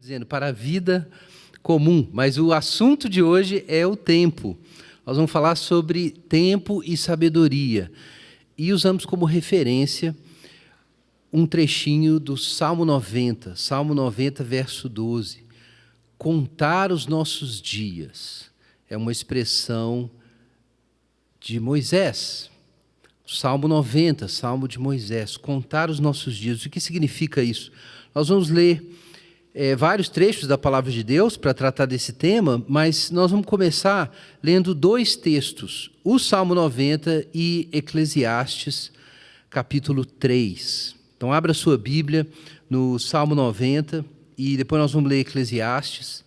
dizendo para a vida comum, mas o assunto de hoje é o tempo. Nós vamos falar sobre tempo e sabedoria. E usamos como referência um trechinho do Salmo 90, verso 12. Contar os nossos dias é uma expressão de Moisés. Salmo 90, Salmo de Moisés, contar os nossos dias. O que significa isso? Nós vamos ler vários trechos da Palavra de Deus para tratar desse tema, mas nós vamos começar lendo dois textos, o Salmo 90 e Eclesiastes, capítulo 3. Então, abra sua Bíblia no Salmo 90 e depois nós vamos ler Eclesiastes.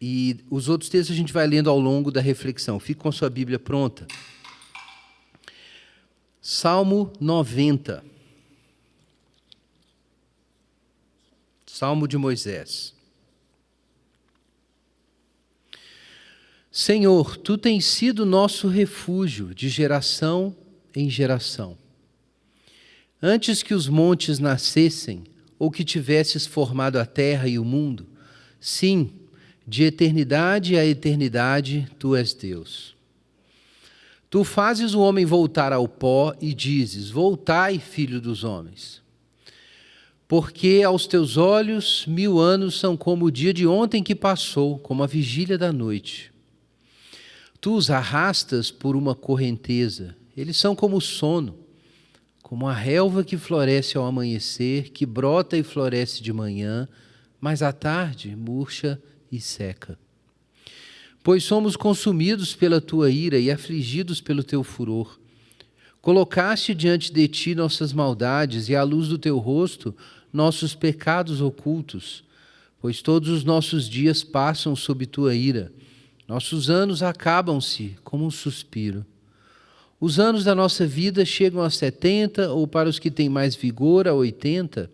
E os outros textos a gente vai lendo ao longo da reflexão. Fique com a sua Bíblia pronta. Salmo 90. Salmo de Moisés. Senhor, Tu tens sido nosso refúgio de geração em geração. Antes que os montes nascessem, ou que tivesses formado a terra e o mundo, sim, de eternidade a eternidade, Tu és Deus. Tu fazes o homem voltar ao pó e dizes: voltai, filho dos homens. Porque aos teus olhos 1000 anos são como o dia de ontem que passou, como a vigília da noite. Tu os arrastas por uma correnteza, eles são como o sono, como a relva que floresce ao amanhecer, que brota e floresce de manhã, mas à tarde murcha e seca. Pois somos consumidos pela tua ira e afligidos pelo teu furor. Colocaste diante de ti nossas maldades e à luz do teu rosto nossos pecados ocultos, pois todos os nossos dias passam sob tua ira. Nossos anos acabam-se como um suspiro. Os anos da nossa vida chegam a 70, ou para os que têm mais vigor, a 80,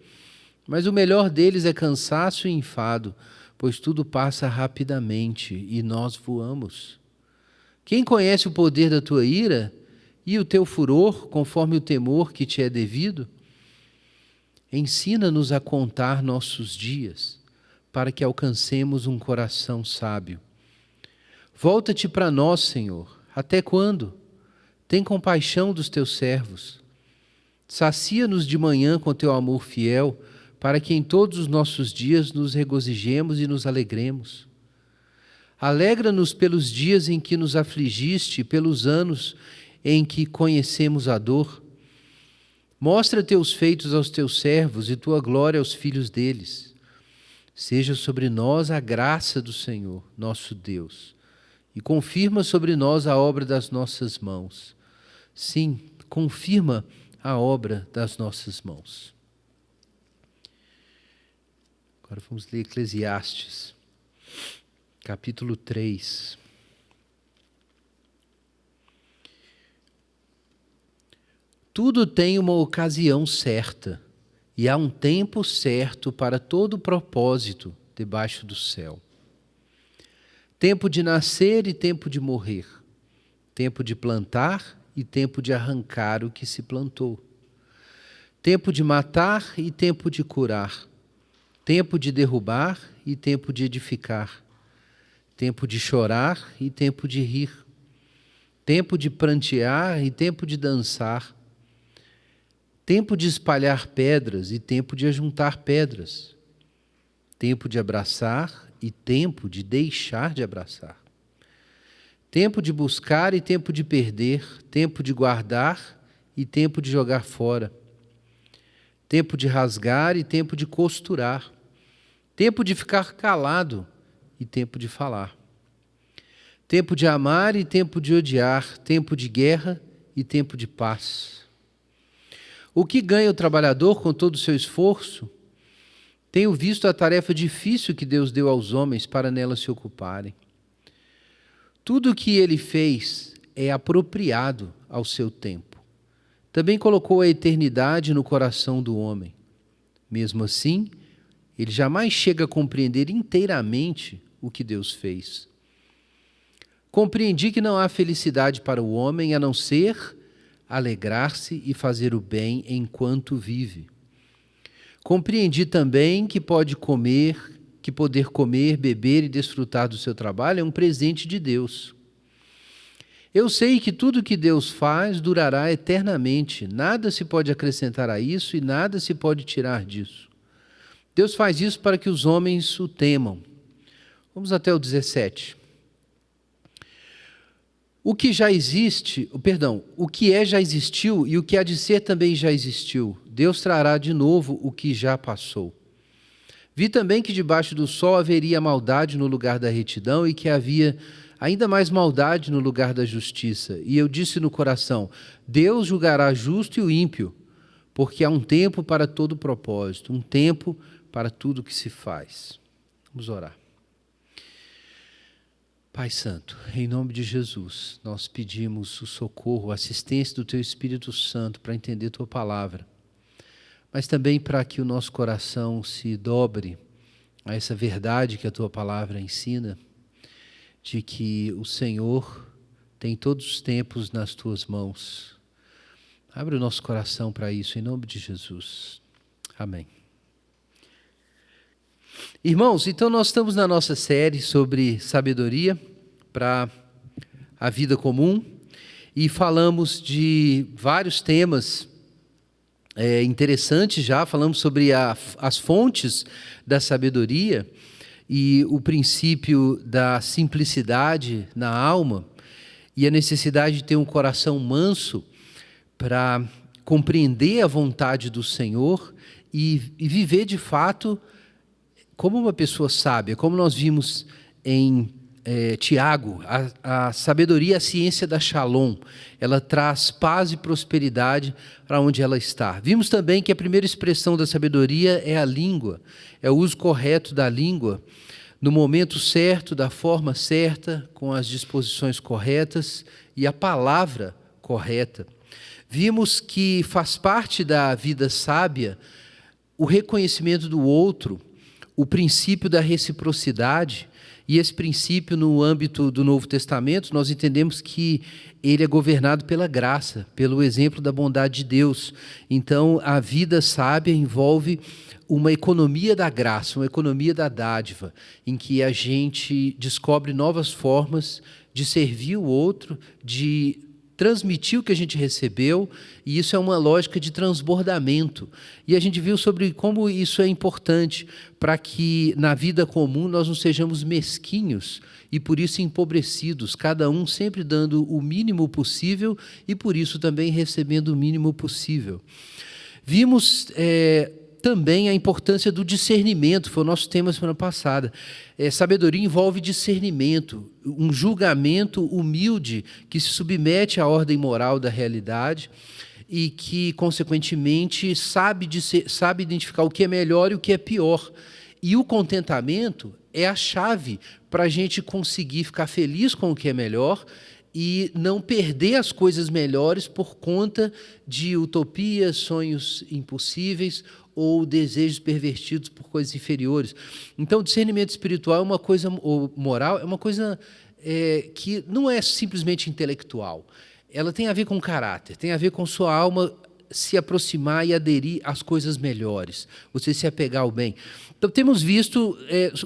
mas o melhor deles é cansaço e enfado, pois tudo passa rapidamente e nós voamos. Quem conhece o poder da tua ira e o teu furor, conforme o temor que te é devido? Ensina-nos a contar nossos dias, para que alcancemos um coração sábio. Volta-te para nós, Senhor. Até quando? Tem compaixão dos teus servos. Sacia-nos de manhã com teu amor fiel, para que em todos os nossos dias nos regozijemos e nos alegremos. Alegra-nos pelos dias em que nos afligiste, pelos anos em que conhecemos a dor. Mostra teus feitos aos teus servos e tua glória aos filhos deles. Seja sobre nós a graça do Senhor, nosso Deus, e confirma sobre nós a obra das nossas mãos. Sim, confirma a obra das nossas mãos. Agora vamos ler Eclesiastes, capítulo 3. Tudo tem uma ocasião certa, e há um tempo certo para todo propósito debaixo do céu. Tempo de nascer e tempo de morrer, tempo de plantar e tempo de arrancar o que se plantou, tempo de matar e tempo de curar, tempo de derrubar e tempo de edificar, tempo de chorar e tempo de rir, tempo de prantear e tempo de dançar, tempo de espalhar pedras e tempo de ajuntar pedras, tempo de abraçar e tempo de deixar de abraçar, tempo de buscar e tempo de perder, tempo de guardar e tempo de jogar fora, tempo de rasgar e tempo de costurar, tempo de ficar calado e tempo de falar, tempo de amar e tempo de odiar, tempo de guerra e tempo de paz. O que ganha o trabalhador com todo o seu esforço? Tenho visto a tarefa difícil que Deus deu aos homens para nela se ocuparem. Tudo o que ele fez é apropriado ao seu tempo. Também colocou a eternidade no coração do homem. Mesmo assim, ele jamais chega a compreender inteiramente o que Deus fez. Compreendi que não há felicidade para o homem a não ser alegrar-se e fazer o bem enquanto vive. Compreendi também que pode comer que poder comer, beber e desfrutar do seu trabalho é um presente de Deus. Eu sei que tudo que Deus faz durará eternamente, nada se pode acrescentar a isso e nada se pode tirar disso. Deus faz isso para que os homens o temam. Vamos até o 17. O que já existe, o que é já existiu e o que há de ser também já existiu. Deus trará de novo o que já passou. Vi também que debaixo do sol haveria maldade no lugar da retidão e que havia ainda mais maldade no lugar da justiça. E eu disse no coração: Deus julgará justo e o ímpio, porque há um tempo para todo propósito, um tempo para tudo que se faz. Vamos orar. Pai Santo, em nome de Jesus, nós pedimos o socorro, a assistência do Teu Espírito Santo para entender Tua palavra, mas também para que o nosso coração se dobre a essa verdade que a Tua palavra ensina, de que o Senhor tem todos os tempos nas Tuas mãos. Abre o nosso coração para isso, em nome de Jesus. Amém. Irmãos, então nós estamos na nossa série sobre sabedoria para a vida comum e falamos de vários temas interessantes já, falamos sobre as fontes da sabedoria e o princípio da simplicidade na alma e a necessidade de ter um coração manso para compreender a vontade do Senhor e viver de fato como uma pessoa sábia. Como nós vimos em Tiago, a sabedoria é a ciência da Shalom. Ela traz paz e prosperidade para onde ela está. Vimos também que a primeira expressão da sabedoria é a língua, é o uso correto da língua, no momento certo, da forma certa, com as disposições corretas e a palavra correta. Vimos que faz parte da vida sábia o reconhecimento do outro, o princípio da reciprocidade, e esse princípio no âmbito do Novo Testamento, nós entendemos que ele é governado pela graça, pelo exemplo da bondade de Deus. Então, a vida sábia envolve uma economia da graça, uma economia da dádiva, em que a gente descobre novas formas de servir o outro, de transmitir o que a gente recebeu, e isso é uma lógica de transbordamento. E a gente viu sobre como isso é importante para que na vida comum nós não sejamos mesquinhos e por isso empobrecidos, cada um sempre dando o mínimo possível e por isso também recebendo o mínimo possível. Vimos também a importância do discernimento, foi o nosso tema semana passada. Sabedoria envolve discernimento, um julgamento humilde que se submete à ordem moral da realidade e que, consequentemente, sabe identificar o que é melhor e o que é pior. E o contentamento é a chave para a gente conseguir ficar feliz com o que é melhor e não perder as coisas melhores por conta de utopias, sonhos impossíveis ou desejos pervertidos por coisas inferiores. Então, o discernimento espiritual é uma coisa, ou moral, é uma coisa que não é simplesmente intelectual. Ela tem a ver com caráter, tem a ver com sua alma se aproximar e aderir às coisas melhores, você se apegar ao bem. Então, temos visto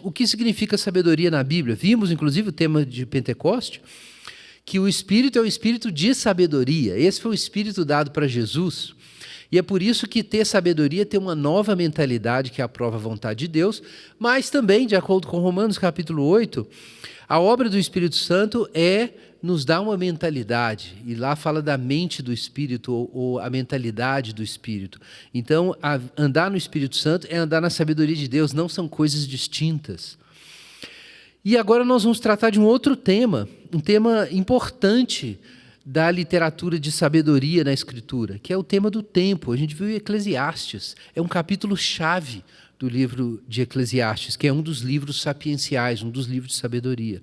o que significa sabedoria na Bíblia. Vimos, inclusive, o tema de Pentecoste, que o Espírito é o Espírito de sabedoria. Esse foi o Espírito dado para Jesus. E é por isso que ter sabedoria tem uma nova mentalidade que aprova a vontade de Deus, mas também, de acordo com Romanos capítulo 8, a obra do Espírito Santo nos dar uma mentalidade, e lá fala da mente do Espírito, ou a mentalidade do Espírito. Então, andar no Espírito Santo é andar na sabedoria de Deus, não são coisas distintas. E agora nós vamos tratar de um outro tema, um tema importante da literatura de sabedoria na Escritura, que é o tema do tempo. A gente viu em Eclesiastes, é um capítulo-chave do livro de Eclesiastes, que é um dos livros sapienciais, um dos livros de sabedoria.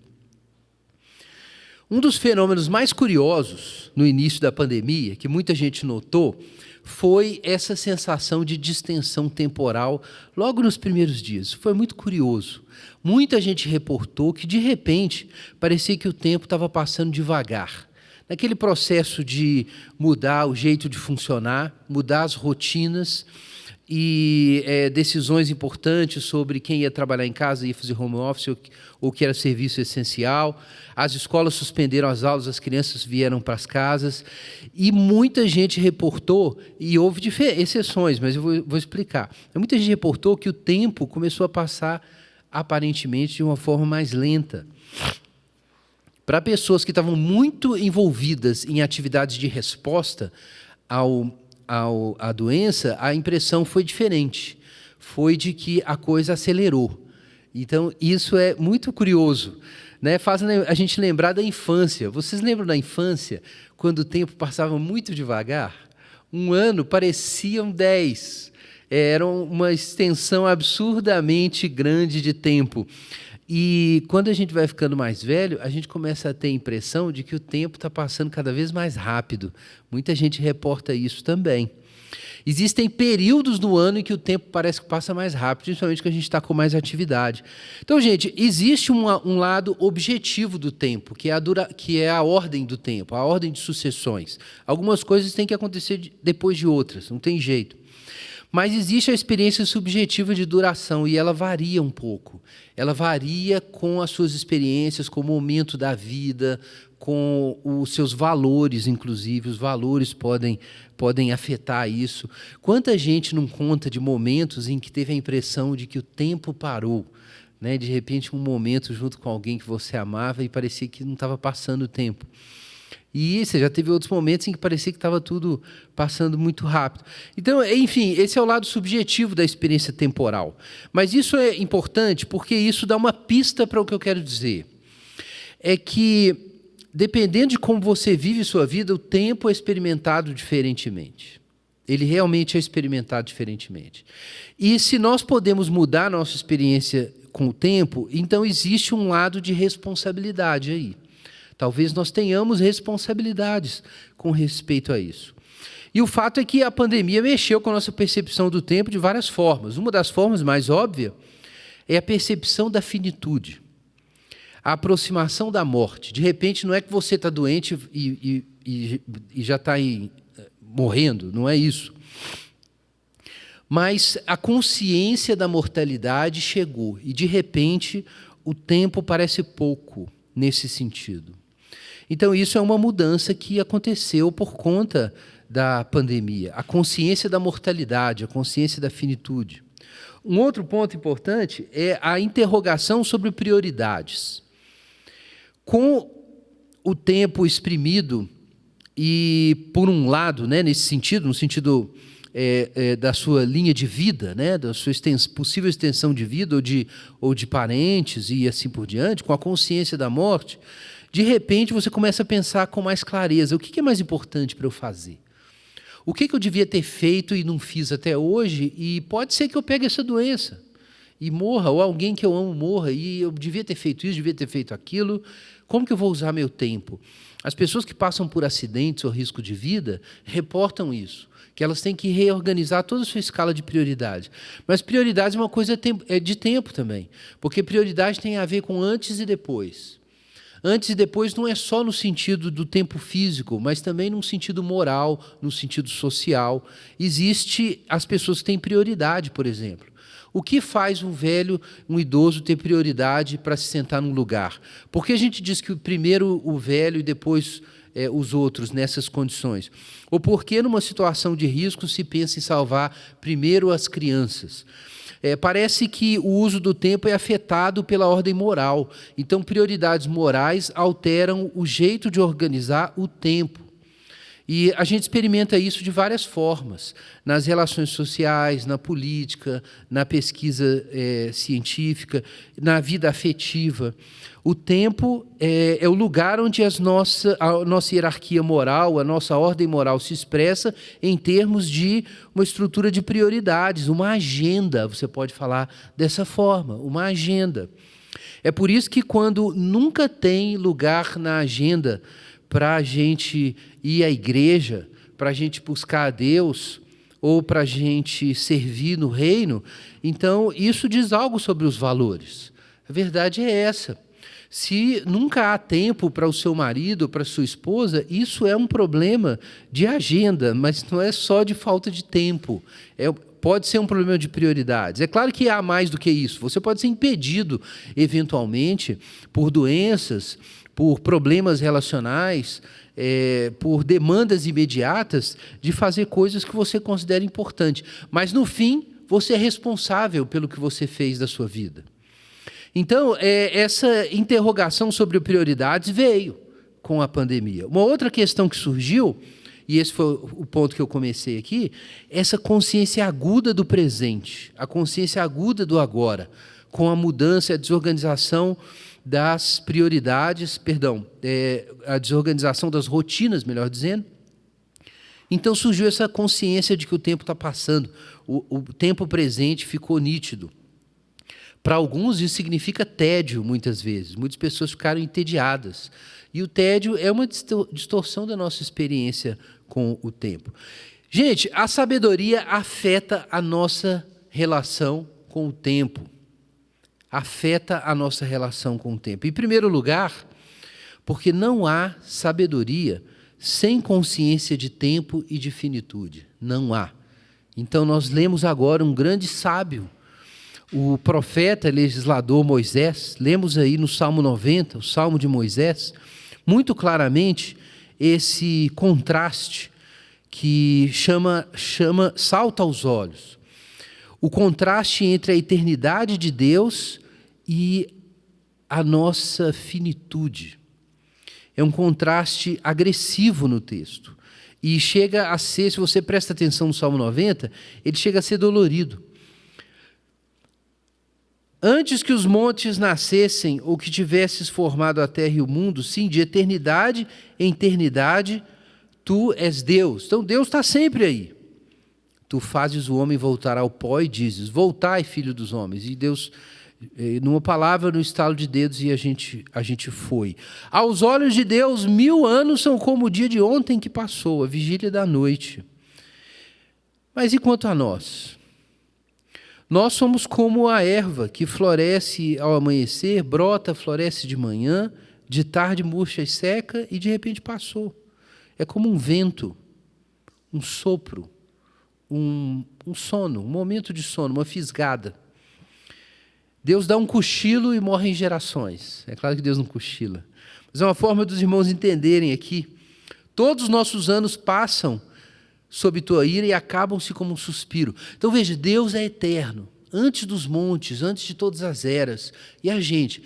Um dos fenômenos mais curiosos no início da pandemia, que muita gente notou, foi essa sensação de distensão temporal logo nos primeiros dias. Foi muito curioso. Muita gente reportou que, de repente, parecia que o tempo estava passando devagar. Naquele processo de mudar o jeito de funcionar, mudar as rotinas, e decisões importantes sobre quem ia trabalhar em casa, ia fazer home office ou que era serviço essencial. As escolas suspenderam as aulas, as crianças vieram para as casas e muita gente reportou, e houve exceções, mas eu vou explicar. Muita gente reportou que o tempo começou a passar aparentemente de uma forma mais lenta. Para pessoas que estavam muito envolvidas em atividades de resposta à doença, a impressão foi diferente. Foi de que a coisa acelerou. Então, isso é muito curioso, né? Faz a gente lembrar da infância. Vocês lembram da infância, quando o tempo passava muito devagar? Um ano pareciam 10. Era uma extensão absurdamente grande de tempo. E quando a gente vai ficando mais velho, a gente começa a ter a impressão de que o tempo está passando cada vez mais rápido. Muita gente reporta isso também. Existem períodos do ano em que o tempo parece que passa mais rápido, principalmente quando a gente está com mais atividade. Então, gente, existe um lado objetivo do tempo, que é a ordem do tempo, a ordem de sucessões. Algumas coisas têm que acontecer depois de outras, não tem jeito. Mas existe a experiência subjetiva de duração e ela varia um pouco. Ela varia com as suas experiências, com o momento da vida, com os seus valores, inclusive. Os valores podem afetar isso. Quanta gente não conta de momentos em que teve a impressão de que o tempo parou, né? De repente, um momento junto com alguém que você amava e parecia que não estava passando o tempo. E você já teve outros momentos em que parecia que estava tudo passando muito rápido. Então, enfim, esse é o lado subjetivo da experiência temporal. Mas isso é importante porque isso dá uma pista para o que eu quero dizer. É que, dependendo de como você vive sua vida, o tempo é experimentado diferentemente. Ele realmente é experimentado diferentemente. E se nós podemos mudar a nossa experiência com o tempo, então existe um lado de responsabilidade aí. Talvez nós tenhamos responsabilidades com respeito a isso. E o fato é que a pandemia mexeu com a nossa percepção do tempo de várias formas. Uma das formas mais óbvias é a percepção da finitude, a aproximação da morte. De repente, não é que você está doente e já está aí morrendo, não é isso. Mas a consciência da mortalidade chegou e, de repente, o tempo parece pouco nesse sentido. Então, isso é uma mudança que aconteceu por conta da pandemia. A consciência da mortalidade, a consciência da finitude. Um outro ponto importante é a interrogação sobre prioridades. Com o tempo exprimido e, por um lado, né, nesse sentido, no sentido da sua linha de vida, né, da sua possível extensão de vida ou de parentes e assim por diante, com a consciência da morte, de repente você começa a pensar com mais clareza: o que é mais importante para eu fazer? O que eu devia ter feito e não fiz até hoje? E pode ser que eu pegue essa doença e morra, ou alguém que eu amo morra, e eu devia ter feito isso, devia ter feito aquilo. Como que eu vou usar meu tempo? As pessoas que passam por acidentes ou risco de vida reportam isso, que elas têm que reorganizar toda a sua escala de prioridade. Mas prioridade é uma coisa de tempo também, porque prioridade tem a ver com antes e depois. Antes e depois não é só no sentido do tempo físico, mas também num sentido moral, no sentido social. Existe as pessoas que têm prioridade, por exemplo. O que faz um idoso ter prioridade para se sentar num lugar? Por que a gente diz que primeiro o velho e depois os outros nessas condições? Ou por que numa situação de risco se pensa em salvar primeiro as crianças? Parece que o uso do tempo é afetado pela ordem moral. Então, prioridades morais alteram o jeito de organizar o tempo. E a gente experimenta isso de várias formas, nas relações sociais, na política, na pesquisa científica, na vida afetiva. O tempo é o lugar onde a nossa hierarquia moral, a nossa ordem moral se expressa em termos de uma estrutura de prioridades, uma agenda, você pode falar dessa forma, uma agenda. É por isso que quando nunca tem lugar na agenda para a gente ir à igreja, para a gente buscar a Deus, ou para a gente servir no reino, então isso diz algo sobre os valores. A verdade é essa. Se nunca há tempo para o seu marido ou para a sua esposa, isso é um problema de agenda, mas não é só de falta de tempo. pode ser um problema de prioridades. É claro que há mais do que isso. Você pode ser impedido, eventualmente, por doenças, por problemas relacionais, por demandas imediatas, de fazer coisas que você considera importante. Mas, no fim, você é responsável pelo que você fez da sua vida. Então, essa interrogação sobre prioridades veio com a pandemia. Uma outra questão que surgiu, e esse foi o ponto que eu comecei aqui, essa consciência aguda do presente, a consciência aguda do agora, com a mudança, a desorganização das prioridades, a desorganização das rotinas, melhor dizendo. Então surgiu essa consciência de que o tempo está passando, o tempo presente ficou nítido. Para alguns isso significa tédio, muitas vezes. Muitas pessoas ficaram entediadas. E o tédio é uma distorção da nossa experiência com o tempo. Gente, a sabedoria afeta a nossa relação com o tempo. Afeta a nossa relação com o tempo. Em primeiro lugar, porque não há sabedoria sem consciência de tempo e de finitude. Não há. Então nós lemos agora um grande sábio, o profeta legislador Moisés. Lemos aí no Salmo 90, o Salmo de Moisés, muito claramente esse contraste que salta aos olhos. O contraste entre a eternidade de Deus e a nossa finitude. É um contraste agressivo no texto. E chega a ser, se você presta atenção no Salmo 90, ele chega a ser dolorido. Antes que os montes nascessem, ou que tivesses formado a terra e o mundo, sim, de eternidade em eternidade, tu és Deus. Então Deus está sempre aí. Tu fazes o homem voltar ao pó e dizes, voltai, filho dos homens. E Deus, numa palavra, no estalo de dedos, e a gente foi. Aos olhos de Deus, 1000 anos são como o dia de ontem que passou, a vigília da noite. Mas e quanto a nós? Nós somos como a erva que floresce ao amanhecer, brota, floresce de manhã, de tarde murcha e seca e de repente passou. É como um vento, um sopro, um sono, um momento de sono, uma fisgada. Deus dá um cochilo e morre em gerações. É claro que Deus não cochila. Mas é uma forma dos irmãos entenderem aqui. Todos os nossos anos passam sob tua ira e acabam-se como um suspiro. Então veja, Deus é eterno, antes dos montes, antes de todas as eras. E a gente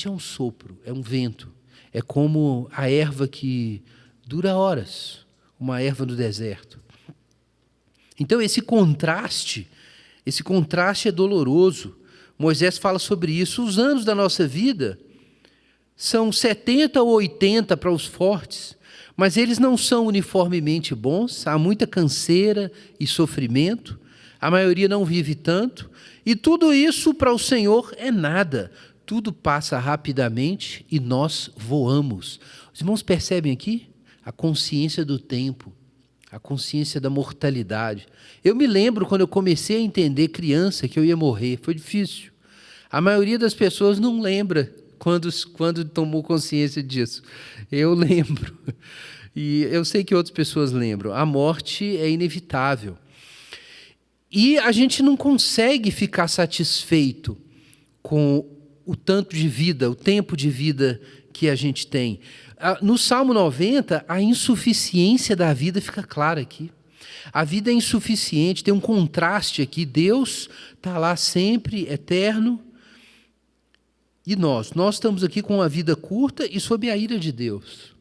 é um sopro, é um vento. É como a erva que dura horas, uma erva no deserto. Então esse contraste é doloroso. Moisés fala sobre isso. Os anos da nossa vida são 70 ou 80 para os fortes, mas eles não são uniformemente bons, há muita canseira e sofrimento, a maioria não vive tanto, e tudo isso para o Senhor é nada, tudo passa rapidamente e nós voamos. Os irmãos percebem aqui a consciência do tempo, a consciência da mortalidade. Eu me lembro quando eu comecei a entender criança que eu ia morrer, foi difícil. A maioria das pessoas não lembra quando tomou consciência disso. Eu lembro. E eu sei que outras pessoas lembram. A morte é inevitável. E a gente não consegue ficar satisfeito com o tanto de vida, o tempo de vida que a gente tem. No Salmo 90, a insuficiência da vida fica clara aqui. A vida é insuficiente, tem um contraste aqui. Deus está lá sempre, eterno. E nós estamos aqui com uma vida curta e sob a ira de Deus.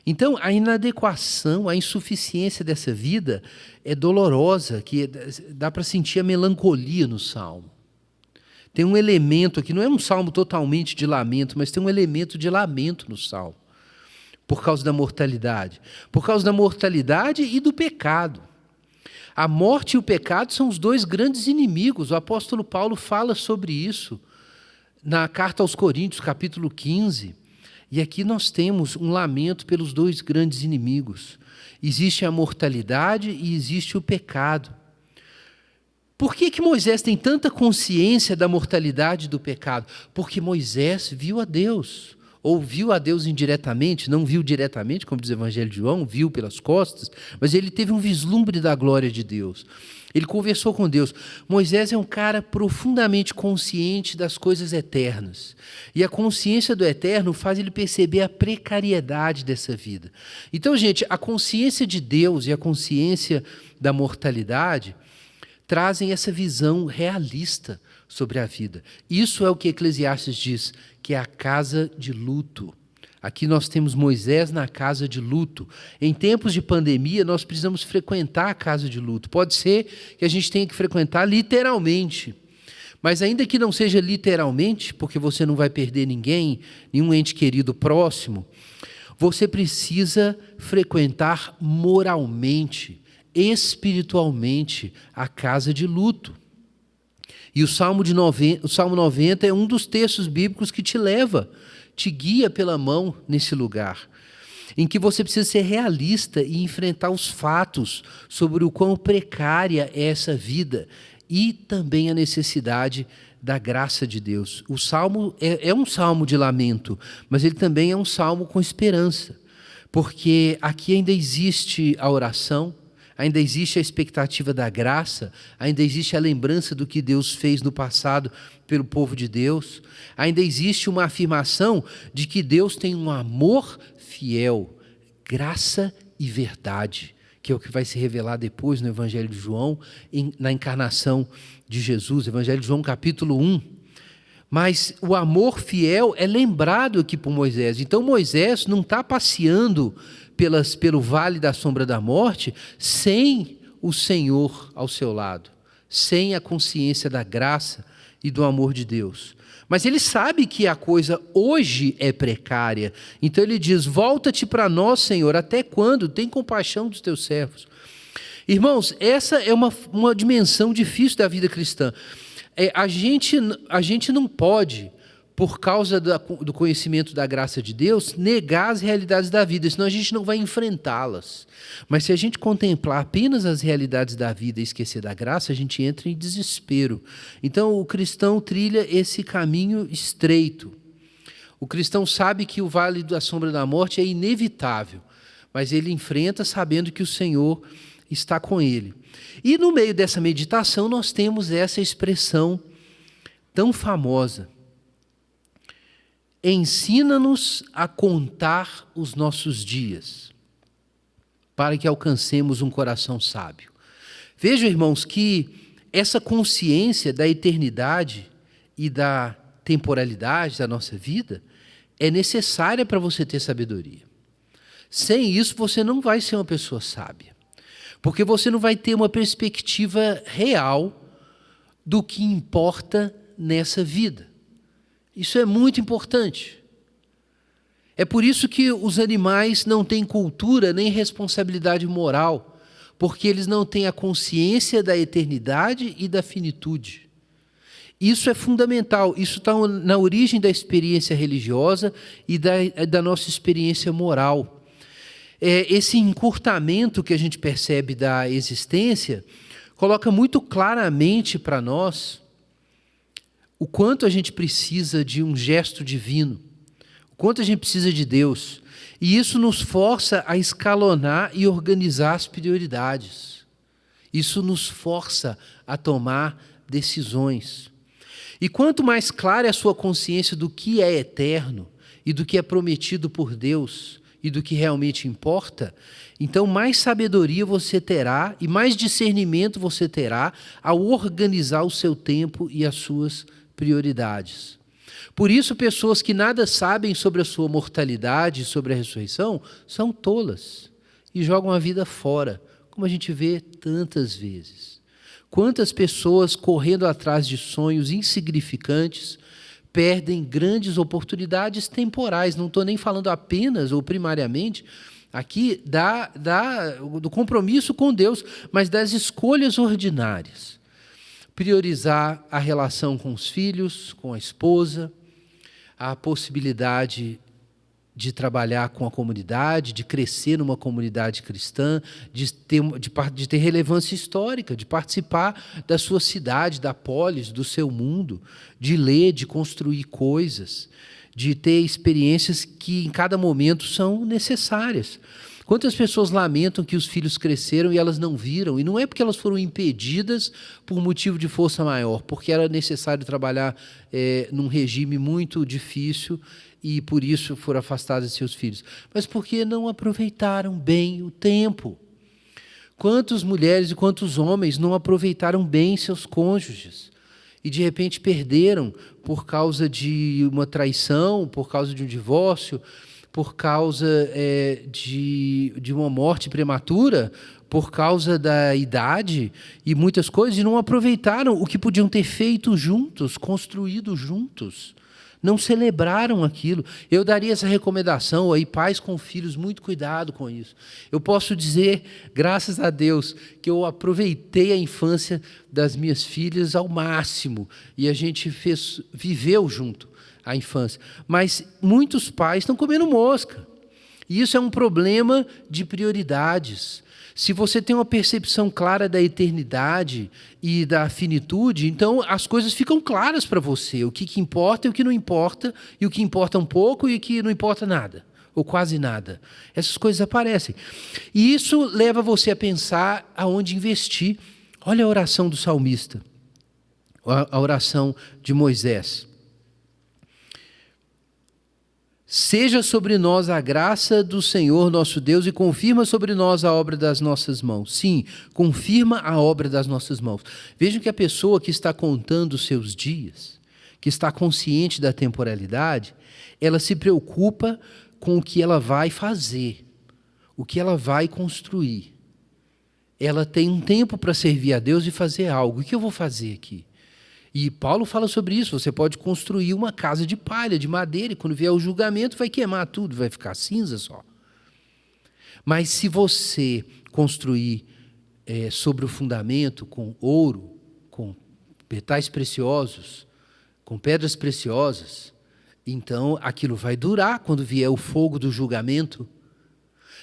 Então, a inadequação, a insuficiência dessa vida é dolorosa, que dá para sentir a melancolia no Salmo. Tem um elemento aqui, não é um Salmo totalmente de lamento, mas tem um elemento de lamento no Salmo, por causa da mortalidade. Por causa da mortalidade e do pecado. A morte e o pecado são os dois grandes inimigos. O apóstolo Paulo fala sobre isso na carta aos Coríntios, capítulo 15, e aqui nós temos um lamento pelos dois grandes inimigos. Existe a mortalidade e existe o pecado. Por que Moisés tem tanta consciência da mortalidade e do pecado? Porque Moisés viu a Deus, ou viu a Deus indiretamente, não viu diretamente, como diz o Evangelho de João, viu pelas costas, mas ele teve um vislumbre da glória de Deus. Ele conversou com Deus. Moisés é um cara profundamente consciente das coisas eternas. E a consciência do eterno faz ele perceber a precariedade dessa vida. Então, gente, a consciência de Deus e a consciência da mortalidade trazem essa visão realista sobre a vida. Isso é o que Eclesiastes diz, que é a casa de luto. Aqui nós temos Moisés na casa de luto. Em tempos de pandemia, nós precisamos frequentar a casa de luto. Pode ser que a gente tenha que frequentar literalmente. Mas ainda que não seja literalmente, porque você não vai perder ninguém, nenhum ente querido próximo, você precisa frequentar moralmente, espiritualmente, a casa de luto. E o Salmo 90 é um dos textos bíblicos que te guia pela mão nesse lugar, em que você precisa ser realista e enfrentar os fatos sobre o quão precária é essa vida e também a necessidade da graça de Deus. O salmo é um salmo de lamento, mas ele também é um salmo com esperança, porque aqui ainda existe a oração, ainda existe a expectativa da graça, ainda existe a lembrança do que Deus fez no passado pelo povo de Deus, ainda existe uma afirmação de que Deus tem um amor fiel, graça e verdade, que é o que vai se revelar depois no Evangelho de João, na encarnação de Jesus, Evangelho de João capítulo 1. Mas o amor fiel é lembrado aqui por Moisés. Então Moisés não está passeando pelo vale da sombra da morte sem o Senhor ao seu lado, sem a consciência da graça e do amor de Deus. Mas ele sabe que a coisa hoje é precária. Então ele diz, volta-te para nós, Senhor, até quando? Tem compaixão dos teus servos. Irmãos, essa é uma dimensão difícil da vida cristã. A gente não pode, por causa do conhecimento da graça de Deus, negar as realidades da vida, senão a gente não vai enfrentá-las. Mas se a gente contemplar apenas as realidades da vida e esquecer da graça, a gente entra em desespero. Então o cristão trilha esse caminho estreito. O cristão sabe que o vale da sombra da morte é inevitável, mas ele enfrenta sabendo que o Senhor está com ele. E no meio dessa meditação nós temos essa expressão tão famosa: ensina-nos a contar os nossos dias, para que alcancemos um coração sábio. Vejam, irmãos, que essa consciência da eternidade e da temporalidade da nossa vida é necessária para você ter sabedoria. Sem isso, você não vai ser uma pessoa sábia, porque você não vai ter uma perspectiva real do que importa nessa vida. Isso é muito importante. É por isso que os animais não têm cultura nem responsabilidade moral, porque eles não têm a consciência da eternidade e da finitude. Isso é fundamental, isso está na origem da experiência religiosa e da nossa experiência moral. Esse encurtamento que a gente percebe da existência coloca muito claramente para nós o quanto a gente precisa de um gesto divino, o quanto a gente precisa de Deus. E isso nos força a escalonar e organizar as prioridades. Isso nos força a tomar decisões. E quanto mais clara é a sua consciência do que é eterno e do que é prometido por Deus e do que realmente importa, então mais sabedoria você terá e mais discernimento você terá ao organizar o seu tempo e as suas prioridades. Por isso, pessoas que nada sabem sobre a sua mortalidade e sobre a ressurreição são tolas e jogam a vida fora, como a gente vê tantas vezes. Quantas pessoas correndo atrás de sonhos insignificantes perdem grandes oportunidades temporais. Não estou nem falando apenas ou primariamente aqui do compromisso com Deus, mas das escolhas ordinárias. Priorizar a relação com os filhos, com a esposa, a possibilidade de trabalhar com a comunidade, de crescer numa comunidade cristã, de ter relevância histórica, de participar da sua cidade, da polis, do seu mundo, de ler, de construir coisas, de ter experiências que em cada momento são necessárias. Quantas pessoas lamentam que os filhos cresceram e elas não viram? E não é porque elas foram impedidas por motivo de força maior, porque era necessário trabalhar num regime muito difícil e por isso foram afastadas de seus filhos, mas porque não aproveitaram bem o tempo. Quantas mulheres e quantos homens não aproveitaram bem seus cônjuges e de repente perderam por causa de uma traição, por causa de um divórcio, por causa de uma morte prematura, por causa da idade e muitas coisas, e não aproveitaram o que podiam ter feito juntos, construído juntos. Não celebraram aquilo. Eu daria essa recomendação aí, pais com filhos, muito cuidado com isso. Eu posso dizer, graças a Deus, que eu aproveitei a infância das minhas filhas ao máximo, e a gente viveu junto a infância. Mas muitos pais estão comendo mosca. E isso é um problema de prioridades. Se você tem uma percepção clara da eternidade e da finitude, então as coisas ficam claras para você, o que importa e o que não importa, e o que importa um pouco e o que não importa nada, ou quase nada. Essas coisas aparecem. E isso leva você a pensar aonde investir. Olha a oração do salmista, a oração de Moisés. Seja sobre nós a graça do Senhor nosso Deus e confirma sobre nós a obra das nossas mãos. Sim, confirma a obra das nossas mãos. Vejam que a pessoa que está contando os seus dias, que está consciente da temporalidade, ela se preocupa com o que ela vai fazer, o que ela vai construir. Ela tem um tempo para servir a Deus e fazer algo. O que eu vou fazer aqui? E Paulo fala sobre isso, você pode construir uma casa de palha, de madeira, e quando vier o julgamento vai queimar tudo, vai ficar cinza só. Mas se você construir sobre o fundamento com ouro, com metais preciosos, com pedras preciosas, então aquilo vai durar quando vier o fogo do julgamento.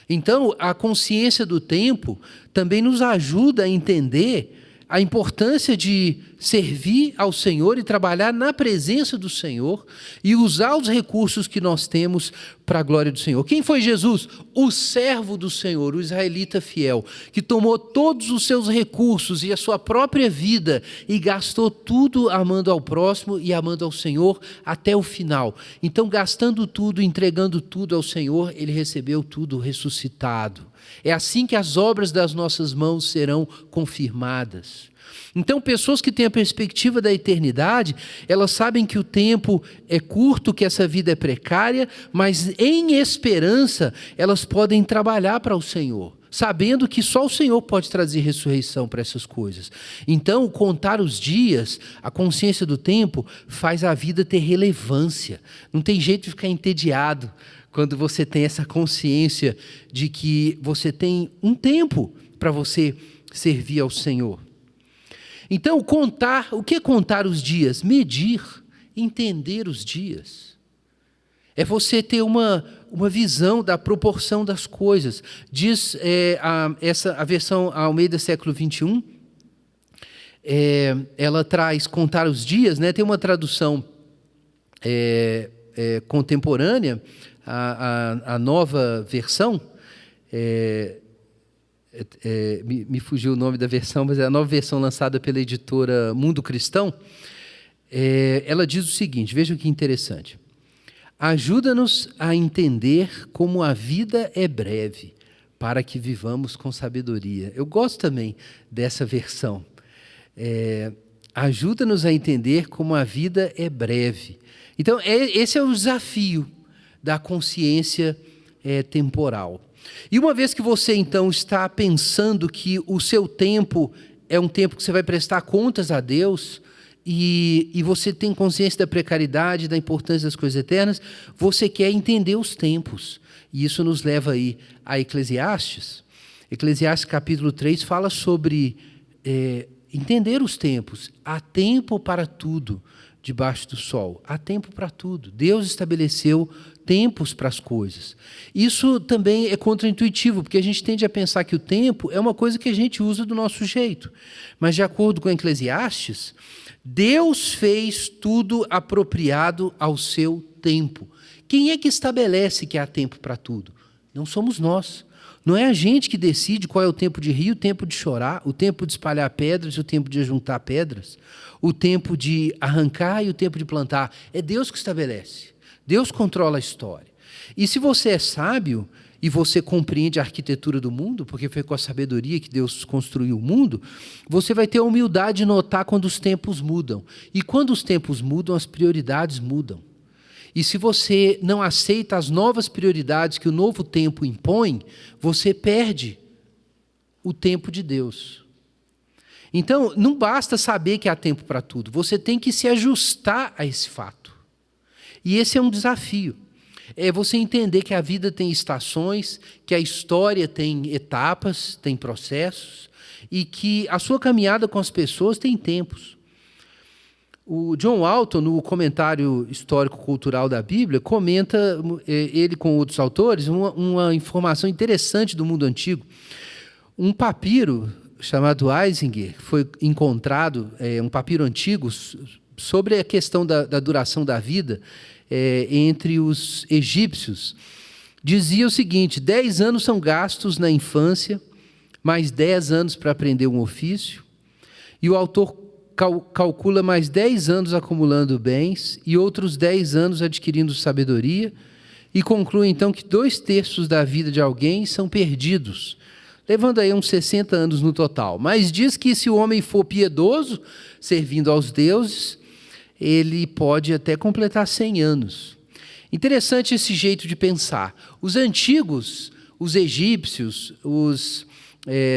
Então a consciência do tempo também nos ajuda a entender a importância de servir ao Senhor e trabalhar na presença do Senhor e usar os recursos que nós temos para a glória do Senhor. Quem foi Jesus? O servo do Senhor, o israelita fiel, que tomou todos os seus recursos e a sua própria vida e gastou tudo amando ao próximo e amando ao Senhor até o final. Então, gastando tudo, entregando tudo ao Senhor, ele recebeu tudo ressuscitado. É assim que as obras das nossas mãos serão confirmadas. Então, pessoas que têm a perspectiva da eternidade, elas sabem que o tempo é curto, que essa vida é precária, mas em esperança, elas podem trabalhar para o Senhor, sabendo que só o Senhor pode trazer ressurreição para essas coisas. Então, contar os dias, a consciência do tempo, faz a vida ter relevância. Não tem jeito de ficar entediado quando você tem essa consciência de que você tem um tempo para você servir ao Senhor. Então, o que é contar os dias? Medir, entender os dias. É você ter uma visão da proporção das coisas. Diz a versão Almeida século XXI, ela traz contar os dias, né? Tem uma tradução contemporânea, a nova versão, me fugiu o nome da versão, mas é a nova versão lançada pela editora Mundo Cristão. Ela diz o seguinte, vejam que interessante. Ajuda-nos a entender como a vida é breve, para que vivamos com sabedoria. Eu gosto também dessa versão. Ajuda-nos a entender como a vida é breve. Então, esse é o desafio da consciência temporal. E uma vez que você, então, está pensando que o seu tempo é um tempo que você vai prestar contas a Deus, e você tem consciência da precariedade, da importância das coisas eternas, você quer entender os tempos. E isso nos leva aí a Eclesiastes. Eclesiastes capítulo 3 fala sobre entender os tempos. Há tempo para tudo debaixo do sol. Há tempo para tudo. Deus estabeleceu tempos para as coisas. Isso também é contraintuitivo, porque a gente tende a pensar que o tempo é uma coisa que a gente usa do nosso jeito. Mas, de acordo com Eclesiastes, Deus fez tudo apropriado ao seu tempo. Quem é que estabelece que há tempo para tudo? Não somos nós. Não é a gente que decide qual é o tempo de rir, o tempo de chorar, o tempo de espalhar pedras e o tempo de ajuntar pedras, o tempo de arrancar e o tempo de plantar. É Deus que estabelece. Deus controla a história. E se você é sábio e você compreende a arquitetura do mundo, porque foi com a sabedoria que Deus construiu o mundo, você vai ter a humildade de notar quando os tempos mudam. E quando os tempos mudam, as prioridades mudam. E se você não aceita as novas prioridades que o novo tempo impõe, você perde o tempo de Deus. Então, não basta saber que há tempo para tudo, você tem que se ajustar a esse fato. E esse é um desafio. É você entender que a vida tem estações, que a história tem etapas, tem processos, e que a sua caminhada com as pessoas tem tempos. O John Walton, no comentário histórico-cultural da Bíblia, comenta, ele com outros autores, uma informação interessante do mundo antigo. Um papiro chamado Eisinger foi encontrado, um papiro antigo, sobre a questão da duração da vida entre os egípcios. Dizia o seguinte: 10 anos são gastos na infância, mais 10 anos para aprender um ofício, e o autor calcula mais 10 anos acumulando bens e outros 10 anos adquirindo sabedoria, e conclui então que 2/3 da vida de alguém são perdidos, levando aí uns 60 anos no total. Mas diz que se o homem for piedoso, servindo aos deuses, ele pode até completar 100 anos. Interessante esse jeito de pensar. Os antigos, os egípcios, os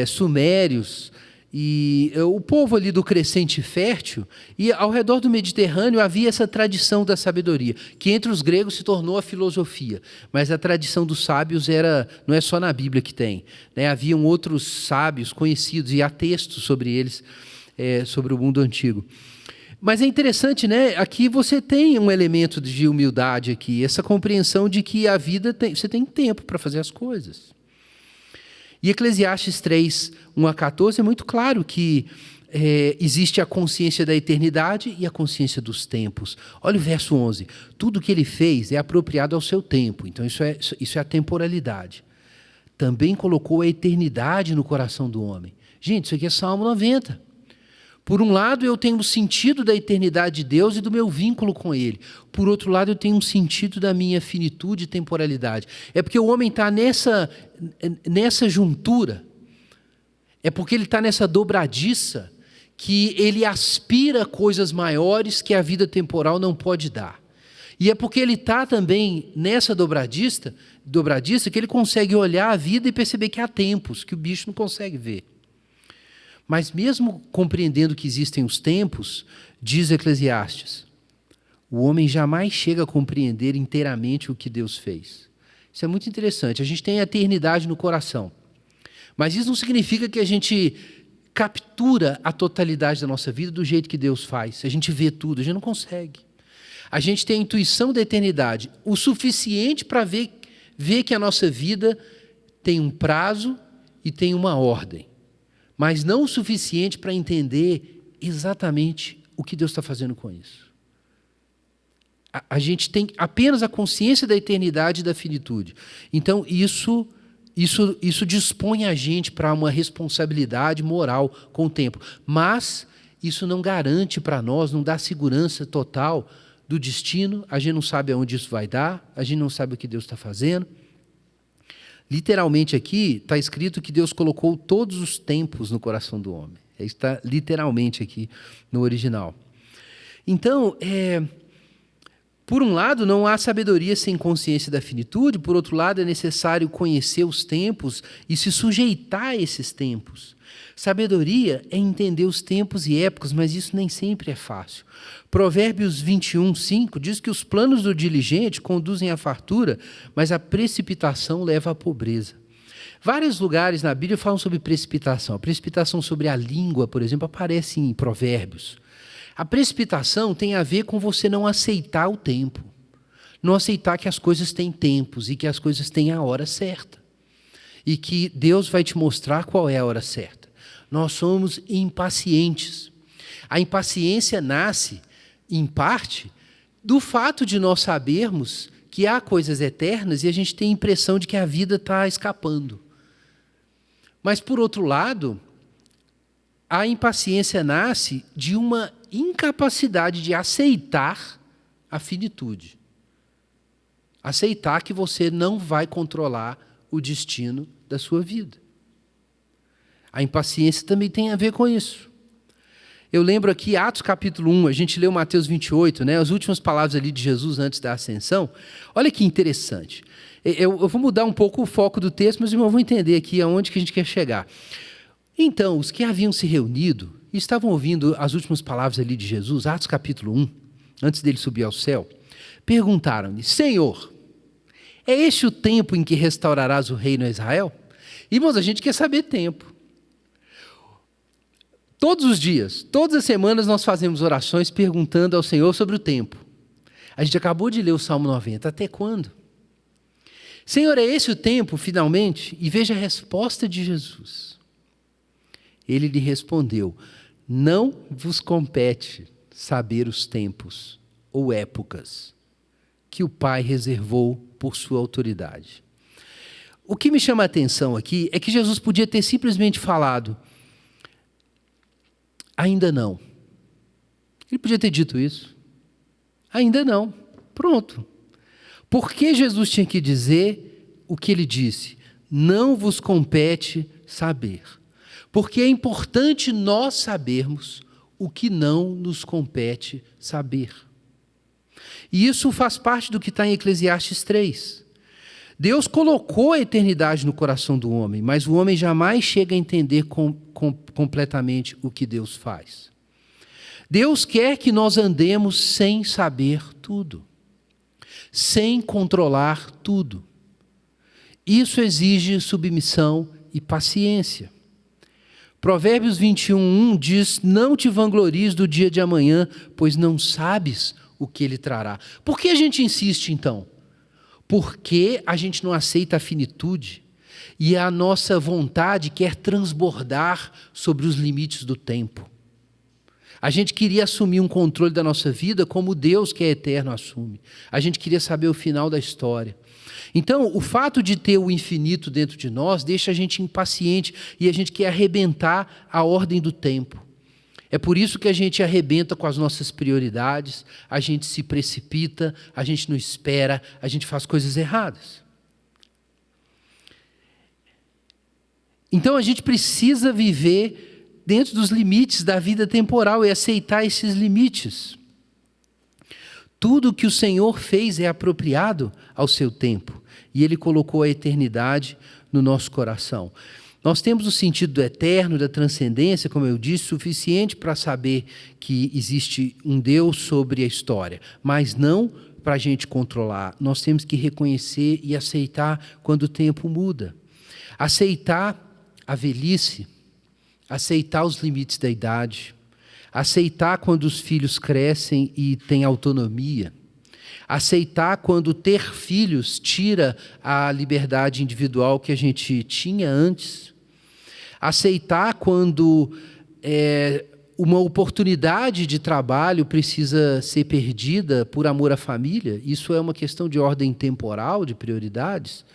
sumérios, e o povo ali do Crescente Fértil, e ao redor do Mediterrâneo havia essa tradição da sabedoria, que entre os gregos se tornou a filosofia, mas a tradição dos sábios não é só na Bíblia que tem, né? Haviam outros sábios conhecidos, e há textos sobre eles, sobre o mundo antigo. Mas é interessante, né? Aqui você tem um elemento de humildade aqui, essa compreensão de que a vida você tem tempo para fazer as coisas. E Eclesiastes 3, 1-14 é muito claro que existe a consciência da eternidade e a consciência dos tempos. Olha o verso 11. Tudo que ele fez é apropriado ao seu tempo. Então isso é a temporalidade. Também colocou a eternidade no coração do homem. Gente, isso aqui é Salmo 90. Por um lado, eu tenho um sentido da eternidade de Deus e do meu vínculo com Ele. Por outro lado, eu tenho um sentido da minha finitude e temporalidade. É porque o homem está nessa juntura, é porque ele está nessa dobradiça, que ele aspira coisas maiores que a vida temporal não pode dar. E é porque ele está também nessa dobradiça que ele consegue olhar a vida e perceber que há tempos que o bicho não consegue ver. Mas mesmo compreendendo que existem os tempos, diz Eclesiastes, o homem jamais chega a compreender inteiramente o que Deus fez. Isso é muito interessante. A gente tem a eternidade no coração. Mas isso não significa que a gente captura a totalidade da nossa vida do jeito que Deus faz. A gente vê tudo, a gente não consegue. A gente tem a intuição da eternidade, o suficiente para ver que a nossa vida tem um prazo e tem uma ordem. Mas não o suficiente para entender exatamente o que Deus está fazendo com isso. A gente tem apenas a consciência da eternidade e da finitude. Então, isso dispõe a gente para uma responsabilidade moral com o tempo. Mas isso não garante para nós, não dá segurança total do destino. A gente não sabe aonde isso vai dar, a gente não sabe o que Deus está fazendo. Literalmente aqui está escrito que Deus colocou todos os tempos no coração do homem. Está literalmente aqui no original. Então, por um lado, não há sabedoria sem consciência da finitude, por outro lado, é necessário conhecer os tempos e se sujeitar a esses tempos. Sabedoria é entender os tempos e épocas, mas isso nem sempre é fácil. Provérbios 21, 5 diz que os planos do diligente conduzem à fartura, mas a precipitação leva à pobreza. Vários lugares na Bíblia falam sobre precipitação. A precipitação sobre a língua, por exemplo, aparece em Provérbios. A precipitação tem a ver com você não aceitar o tempo. Não aceitar que as coisas têm tempos e que as coisas têm a hora certa. E que Deus vai te mostrar qual é a hora certa. Nós somos impacientes. A impaciência nasce, em parte, do fato de nós sabermos que há coisas eternas e a gente tem a impressão de que a vida está escapando. Mas, por outro lado, a impaciência nasce de uma incapacidade de aceitar a finitude. Aceitar que você não vai controlar o destino da sua vida. A impaciência também tem a ver com isso. Eu lembro aqui, Atos capítulo 1, a gente leu Mateus 28, né, as últimas palavras ali de Jesus antes da ascensão. Olha que interessante. Eu vou mudar um pouco o foco do texto, mas eu vou entender aqui aonde que a gente quer chegar. Então, os que haviam se reunido e estavam ouvindo as últimas palavras ali de Jesus, Atos capítulo 1, antes dele subir ao céu, perguntaram-lhe: Senhor, é este o tempo em que restaurarás o reino a Israel? Irmãos, a gente quer saber tempo. Todos os dias, todas as semanas nós fazemos orações perguntando ao Senhor sobre o tempo. A gente acabou de ler o Salmo 90. Até quando? Senhor, é esse o tempo, finalmente? E veja a resposta de Jesus. Ele lhe respondeu: não vos compete saber os tempos ou épocas que o Pai reservou por sua autoridade. O que me chama a atenção aqui é que Jesus podia ter simplesmente falado: ainda não. Ele podia ter dito isso. Ainda não. Pronto. Por que Jesus tinha que dizer o que ele disse? Não vos compete saber. Porque é importante nós sabermos o que não nos compete saber. E isso faz parte do que está em Eclesiastes 3. Deus colocou a eternidade no coração do homem, mas o homem jamais chega a entender completamente o que Deus faz. Deus quer que nós andemos sem saber tudo, sem controlar tudo. Isso exige submissão e paciência. Provérbios 21:1 diz: não te vanglories do dia de amanhã, pois não sabes o que ele trará. Por que a gente insiste então? Porque a gente não aceita a finitude e a nossa vontade quer transbordar sobre os limites do tempo. A gente queria assumir um controle da nossa vida como Deus, que é eterno, assume. A gente queria saber o final da história. Então, o fato de ter o infinito dentro de nós deixa a gente impaciente e a gente quer arrebentar a ordem do tempo. É por isso que a gente arrebenta com as nossas prioridades, a gente se precipita, a gente não espera, a gente faz coisas erradas. Então, a gente precisa viver dentro dos limites da vida temporal e aceitar esses limites. Tudo que o Senhor fez é apropriado ao seu tempo. E Ele colocou a eternidade no nosso coração. Nós temos o sentido do eterno, da transcendência, como eu disse, suficiente para saber que existe um Deus sobre a história, mas não para a gente controlar. Nós temos que reconhecer e aceitar quando o tempo muda. Aceitar a velhice, aceitar os limites da idade, aceitar quando os filhos crescem e têm autonomia, aceitar quando ter filhos tira a liberdade individual que a gente tinha antes, aceitar quando uma oportunidade de trabalho precisa ser perdida por amor à família. Isso é uma questão de ordem temporal, de prioridades.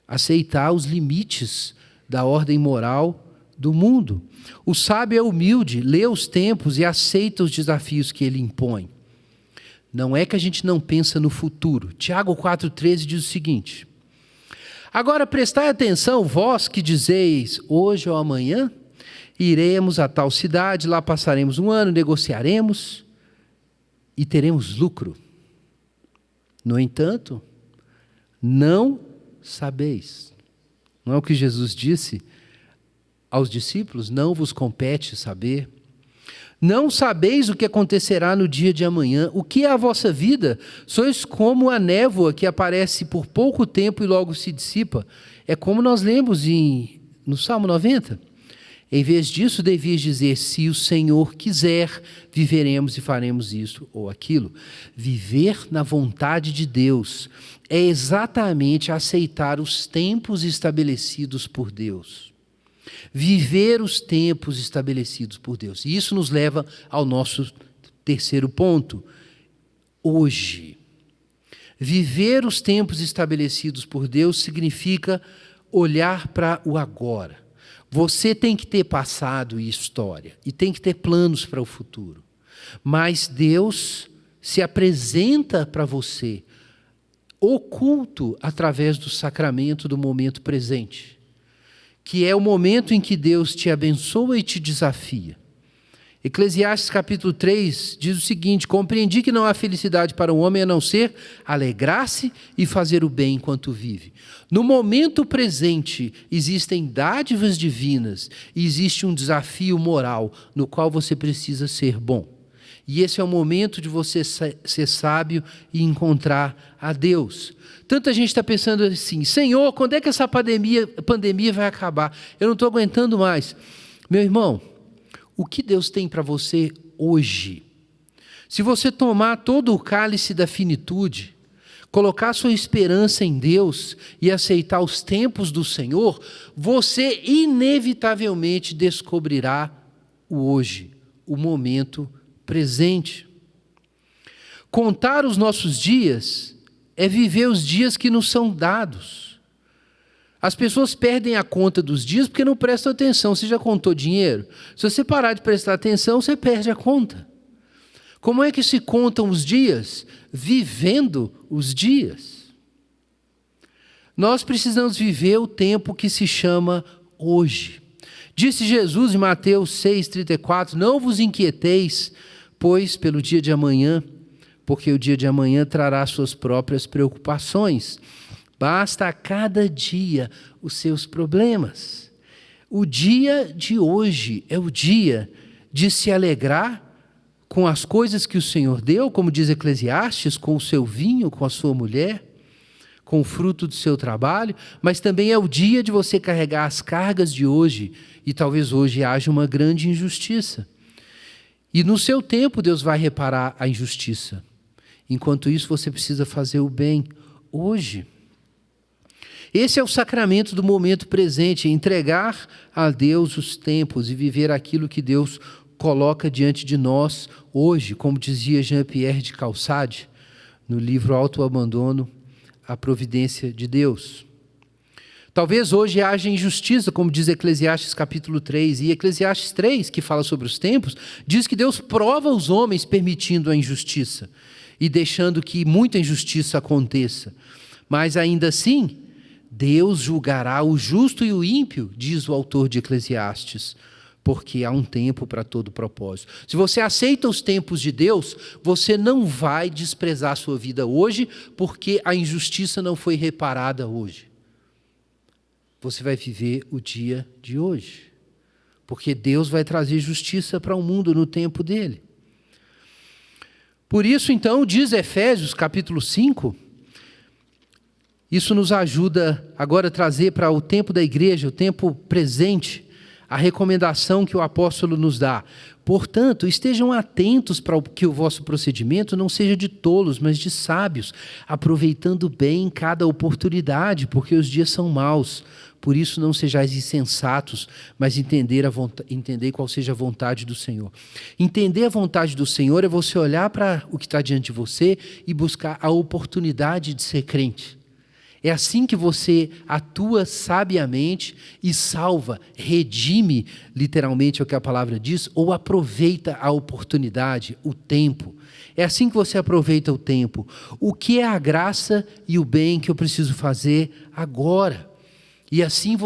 Aceitar os limites da ordem moral do mundo. O sábio é humilde, lê os tempos e aceita os desafios que ele impõe. Não é que a gente não pensa no futuro. Tiago 4,13 diz o seguinte: agora prestai atenção, vós que dizeis, hoje ou amanhã, iremos a tal cidade, lá passaremos um ano, negociaremos e teremos lucro. No entanto, não sabeis. Não é o que Jesus disse aos discípulos? Não vos compete saber. Não sabeis o que acontecerá no dia de amanhã. O que é a vossa vida? Sois como a névoa que aparece por pouco tempo e logo se dissipa. É como nós lemos no Salmo 90. Em vez disso, devias dizer: se o Senhor quiser, viveremos e faremos isso ou aquilo. Viver na vontade de Deus é exatamente aceitar os tempos estabelecidos por Deus. Viver os tempos estabelecidos por Deus. E isso nos leva ao nosso terceiro ponto. Hoje. Viver os tempos estabelecidos por Deus significa olhar para o agora. Você tem que ter passado e história, e tem que ter planos para o futuro. Mas Deus se apresenta para você, oculto através do sacramento do momento presente, que é o momento em que Deus te abençoa e te desafia. Eclesiastes capítulo 3 diz o seguinte: compreendi que não há felicidade para um homem a não ser alegrar-se e fazer o bem enquanto vive. No momento presente existem dádivas divinas e existe um desafio moral no qual você precisa ser bom. E esse é o momento de você ser sábio e encontrar a Deus. Tanta gente está pensando assim: Senhor, quando é que essa pandemia vai acabar? Eu não estou aguentando mais. Meu irmão, o que Deus tem para você hoje? Se você tomar todo o cálice da finitude, colocar sua esperança em Deus e aceitar os tempos do Senhor, você inevitavelmente descobrirá o hoje, o momento presente. Contar os nossos dias é viver os dias que nos são dados. As pessoas perdem a conta dos dias porque não prestam atenção. Você já contou dinheiro? Se você parar de prestar atenção, você perde a conta. Como é que se contam os dias? Vivendo os dias. Nós precisamos viver o tempo que se chama hoje. Disse Jesus em Mateus 6,34, não vos inquieteis, pois, pelo dia de amanhã, porque o dia de amanhã trará suas próprias preocupações. Basta a cada dia os seus problemas. O dia de hoje é o dia de se alegrar com as coisas que o Senhor deu, como diz Eclesiastes, com o seu vinho, com a sua mulher, com o fruto do seu trabalho, mas também é o dia de você carregar as cargas de hoje, e talvez hoje haja uma grande injustiça. E no seu tempo Deus vai reparar a injustiça. Enquanto isso, você precisa fazer o bem hoje. Esse é o sacramento do momento presente, entregar a Deus os tempos e viver aquilo que Deus coloca diante de nós hoje, como dizia Jean-Pierre de Caussade, no livro Autoabandono, a providência de Deus. Talvez hoje haja injustiça, como diz Eclesiastes capítulo 3, e Eclesiastes 3, que fala sobre os tempos, diz que Deus prova os homens permitindo a injustiça e deixando que muita injustiça aconteça. Mas ainda assim, Deus julgará o justo e o ímpio, diz o autor de Eclesiastes, porque há um tempo para todo propósito. Se você aceita os tempos de Deus, você não vai desprezar a sua vida hoje, porque a injustiça não foi reparada hoje. Você vai viver o dia de hoje, porque Deus vai trazer justiça para o mundo no tempo dele. Por isso, então, diz Efésios capítulo 5, isso nos ajuda agora a trazer para o tempo da igreja, o tempo presente, a recomendação que o apóstolo nos dá. Portanto, estejam atentos para que o vosso procedimento não seja de tolos, mas de sábios, aproveitando bem cada oportunidade, porque os dias são maus. Por isso não sejais insensatos, mas entender qual seja a vontade do Senhor. Entender a vontade do Senhor é você olhar para o que está diante de você e buscar a oportunidade de ser crente. É assim que você atua sabiamente e salva, redime, literalmente é o que a palavra diz, ou aproveita a oportunidade, o tempo. É assim que você aproveita o tempo. O que é a graça e o bem que eu preciso fazer agora? E assim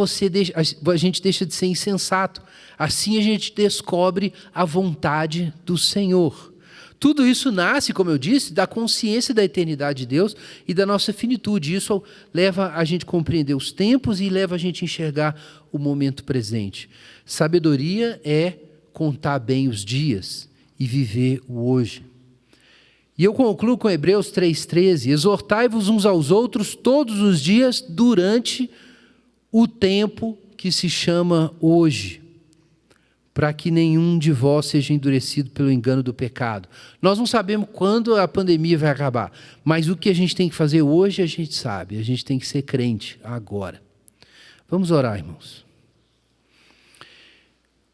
a gente deixa de ser insensato. Assim a gente descobre a vontade do Senhor. Tudo isso nasce, como eu disse, da consciência da eternidade de Deus e da nossa finitude. Isso leva a gente a compreender os tempos e leva a gente a enxergar o momento presente. Sabedoria é contar bem os dias e viver o hoje. E eu concluo com Hebreus 3,13. Exortai-vos uns aos outros todos os dias durante o tempo que se chama hoje, para que nenhum de vós seja endurecido pelo engano do pecado. Nós não sabemos quando a pandemia vai acabar, mas o que a gente tem que fazer hoje a gente sabe, a gente tem que ser crente agora. Vamos orar, irmãos.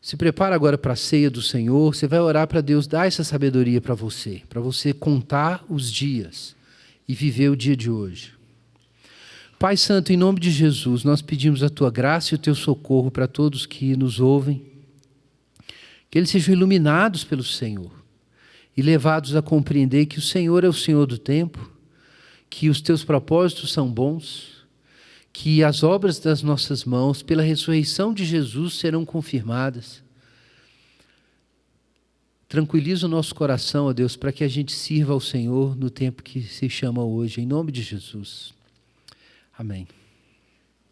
Se prepara agora para a ceia do Senhor, você vai orar para Deus dar essa sabedoria para você contar os dias e viver o dia de hoje. Pai Santo, em nome de Jesus, nós pedimos a Tua graça e o Teu socorro para todos que nos ouvem, que eles sejam iluminados pelo Senhor e levados a compreender que o Senhor é o Senhor do tempo, que os Teus propósitos são bons, que as obras das nossas mãos, pela ressurreição de Jesus, serão confirmadas. Tranquiliza o nosso coração, ó Deus, para que a gente sirva ao Senhor no tempo que se chama hoje, em nome de Jesus. Amém.